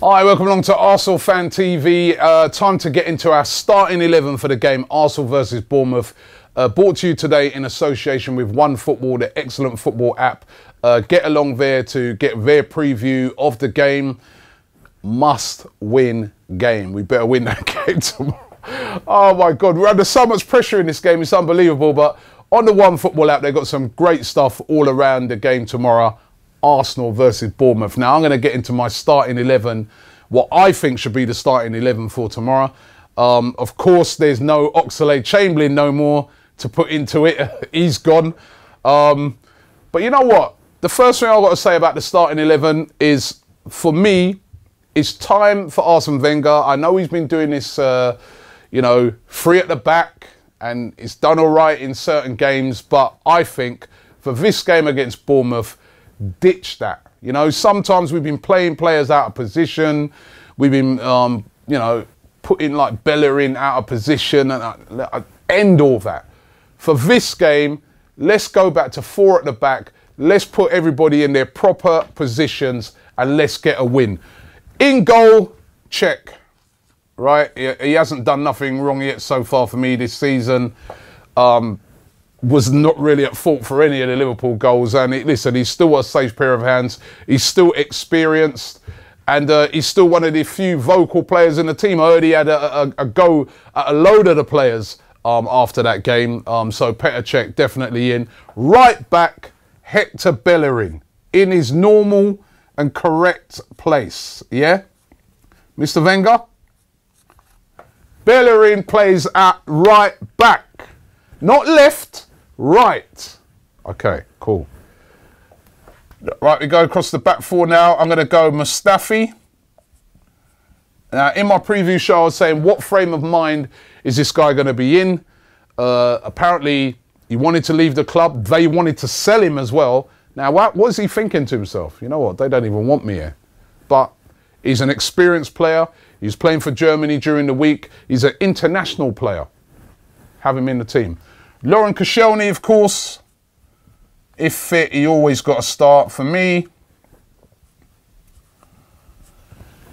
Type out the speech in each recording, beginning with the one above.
Hi, welcome along to ArsenalFanTV. Time to get into our starting 11 for the game, Arsenal versus Bournemouth. Brought to you today in association with OneFootball, the excellent football app. Get along there to get their preview of the game. Must win game. We better win that game tomorrow. Oh my God, we're under so much pressure in this game. It's unbelievable. But on the OneFootball app, they've got some great stuff all around the game tomorrow. Arsenal versus Bournemouth. Now, I'm going to get into my starting 11, what I think should be the starting 11 for tomorrow. Of course, there's no Oxlade-Chamberlain no more to put into it. He's gone. But you know what? The first thing I've got to say about the starting 11 is, for me, it's time for Arsene Wenger. I know he's been doing this, three at the back, and it's done all right in certain games. But I think for this game against Bournemouth, ditch that. You know, sometimes we've been playing players out of position. We've been, putting like Bellerin out of position, and end all that. For this game, let's go back to four at the back. Let's put everybody in their proper positions and let's get a win. In goal, check. Right? He hasn't done nothing wrong yet so far for me this season. Was not really at fault for any of the Liverpool goals. And listen, he's still a safe pair of hands. He's still experienced. And he's still one of the few vocal players in the team. I heard he had a go at a load of the players after that game. So Petr Cech definitely in. Right back, Hector Bellerin in his normal and correct place. Yeah? Mr. Wenger? Bellerin plays at right back. Not left. Right. Okay, cool. Right, we go across the back four now. I'm going to go Mustafi. Now, in my preview show, I was saying, what frame of mind is this guy going to be in? Apparently, he wanted to leave the club. They wanted to sell him as well. Now, what is he thinking to himself? You know what? They don't even want me here. But he's an experienced player. He's playing for Germany during the week. He's an international player. Have him in the team. Laurent Koscielny, of course, if fit, he always got a start for me.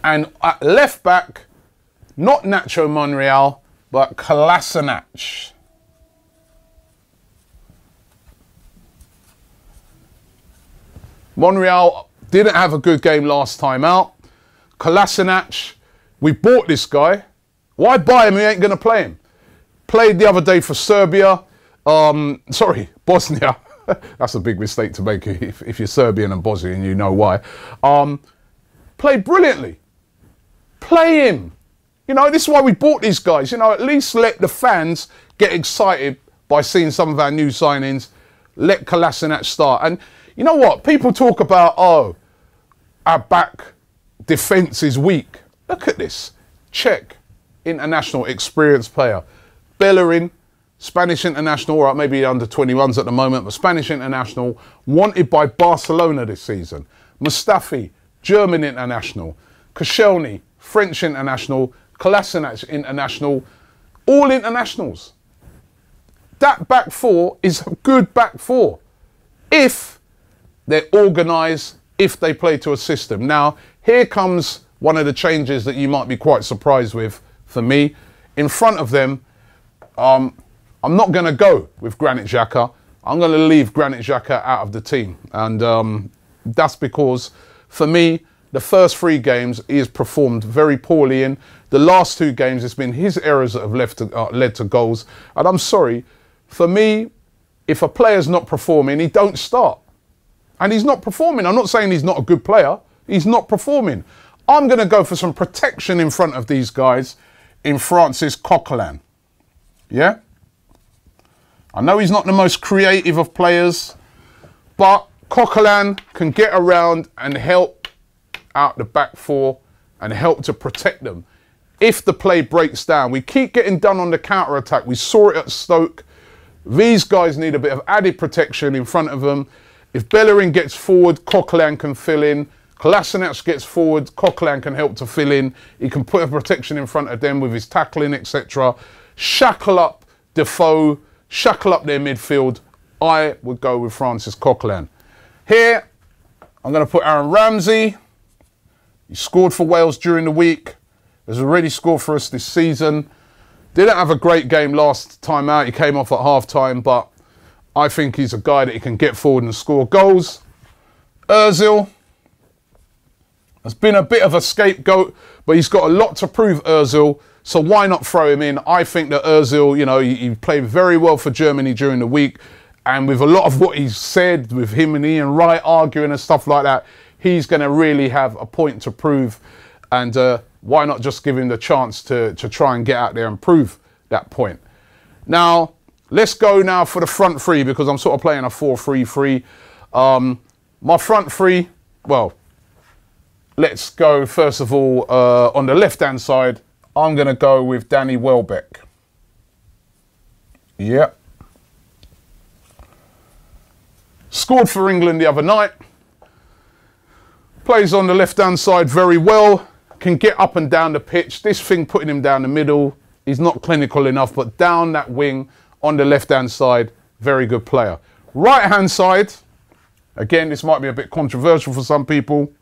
And at left back, not Nacho Monreal, but Kolasinac. Monreal didn't have a good game last time out. Kolasinac, we bought this guy. Why buy him? He ain't going to play him. Played the other day for Serbia. Bosnia. That's a big mistake to make if you're Serbian and Bosnian, you know why. Played brilliantly. Play him. You know, this is why we bought these guys. You know, at least let the fans get excited by seeing some of our new signings. Let Kolasinac start. And you know what? People talk about, oh, our back defence is weak. Look at this. Czech, international, experienced player. Bellerin, Spanish international, or maybe under 21s at the moment, but Spanish international, wanted by Barcelona this season. Mustafi, German international. Koscielny, French international. Kolasinac international. All internationals. That back four is a good back four. If they're organised, if they play to a system. Now, here comes one of the changes that you might be quite surprised with for me. In front of them, I'm not going to go with Granit Xhaka. I'm going to leave Granit Xhaka out of the team. And that's because, for me, the first three games he has performed very poorly in. The last two games, it's been his errors that have led to goals. And I'm sorry, for me, if a player's not performing, he don't start. And he's not performing. I'm not saying he's not a good player. He's not performing. I'm going to go for some protection in front of these guys in Francis Coquelin. Yeah? I know he's not the most creative of players, but Coquelin can get around and help out the back four and help to protect them. If the play breaks down, we keep getting done on the counter-attack. We saw it at Stoke. These guys need a bit of added protection in front of them. If Bellerin gets forward, Coquelin can fill in. Kolasinac gets forward, Coquelin can help to fill in. He can put a protection in front of them with his tackling, etc. Shackle up Defoe, shackle up their midfield. I would go with Francis Coquelin. Here, I'm going to put Aaron Ramsey. He scored for Wales during the week. Has already scored for us this season. Didn't have a great game last time out. He came off at half-time, but I think he's a guy that he can get forward and score goals. Ozil has been a bit of a scapegoat, but he's got a lot to prove, Ozil. So why not throw him in? I think that Ozil, you know, he played very well for Germany during the week. And with a lot of what he's said, with him and Ian Wright arguing and stuff like that, he's going to really have a point to prove. And why not just give him the chance to try and get out there and prove that point? Now, let's go now for the front three, because I'm sort of playing a 4-3-3. My front three, well, let's go first of all on the left-hand side. I'm going to go with Danny Welbeck. Yep. Scored for England the other night. Plays on the left-hand side very well. Can get up and down the pitch. This thing putting him down the middle, he's not clinical enough, but down that wing on the left-hand side, very good player. Right-hand side, again, this might be a bit controversial for some people.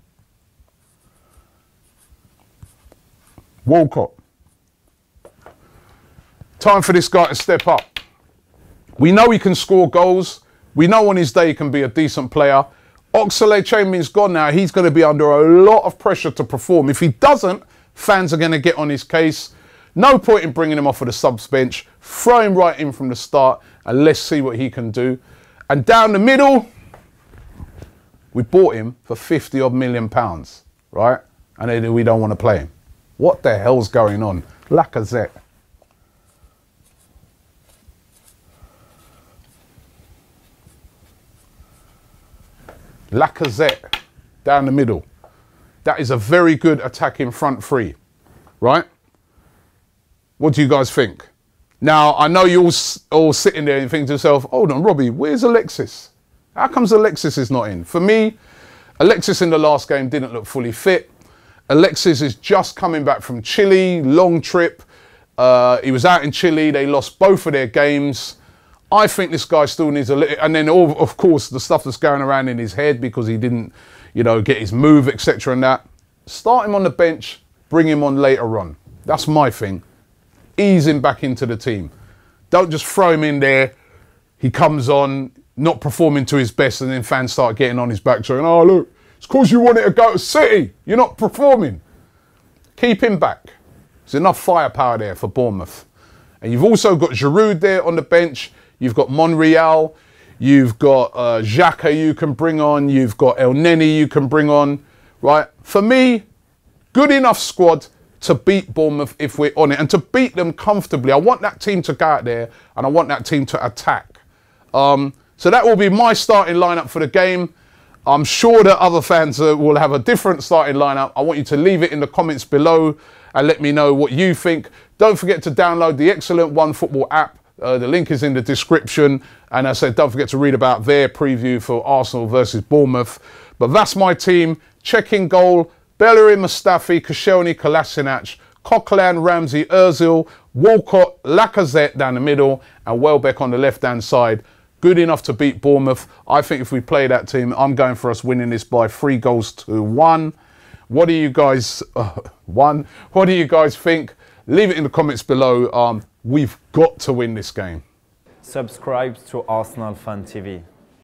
Walcott. Time for this guy to step up. We know he can score goals. We know on his day he can be a decent player. Oxlade-Chamberlain's gone now. He's going to be under a lot of pressure to perform. If he doesn't, fans are going to get on his case. No point in bringing him off of the subs bench. Throw him right in from the start and let's see what he can do. And down the middle, we bought him for £50-odd million, right? And then we don't want to play him. What the hell's going on? Lacazette. Lacazette down the middle. That is a very good attacking front three, right? What do you guys think? Now, I know you're all sitting there and think to yourself, hold on, Robbie, where's Alexis? How comes Alexis is not in? For me, Alexis in the last game didn't look fully fit. Alexis is just coming back from Chile, long trip. He was out in Chile. They lost both of their games. I think this guy still needs a little, and then of course the stuff that's going around in his head because he didn't, you know, get his move, etc. and that. Start him on the bench, bring him on later on. That's my thing. Ease him back into the team. Don't just throw him in there. He comes on, not performing to his best, and then fans start getting on his back saying, oh look, it's because you wanted to go to City. You're not performing. Keep him back. There's enough firepower there for Bournemouth. And you've also got Giroud there on the bench. You've got Monreal, you've got Xhaka you can bring on, you've got El Neni you can bring on, right? For me, good enough squad to beat Bournemouth if we're on it, and to beat them comfortably. I want that team to go out there, and I want that team to attack. So that will be my starting lineup for the game. I'm sure that other fans will have a different starting lineup. I want you to leave it in the comments below and let me know what you think. Don't forget to download the excellent OneFootball app. The link is in the description, and as I said, don't forget to read about their preview for Arsenal versus Bournemouth. But that's my team. Check in goal: Bellerin, Mustafi, Koscielny, Kolasinac, Coquelin, Ramsey, Ozil, Walcott, Lacazette down the middle, and Welbeck on the left-hand side. Good enough to beat Bournemouth. I think if we play that team, I'm going for us winning this by 3-1. What do you guys What do you guys think? Leave it in the comments below. We've got to win this game. Subscribe to ArsenalFanTV.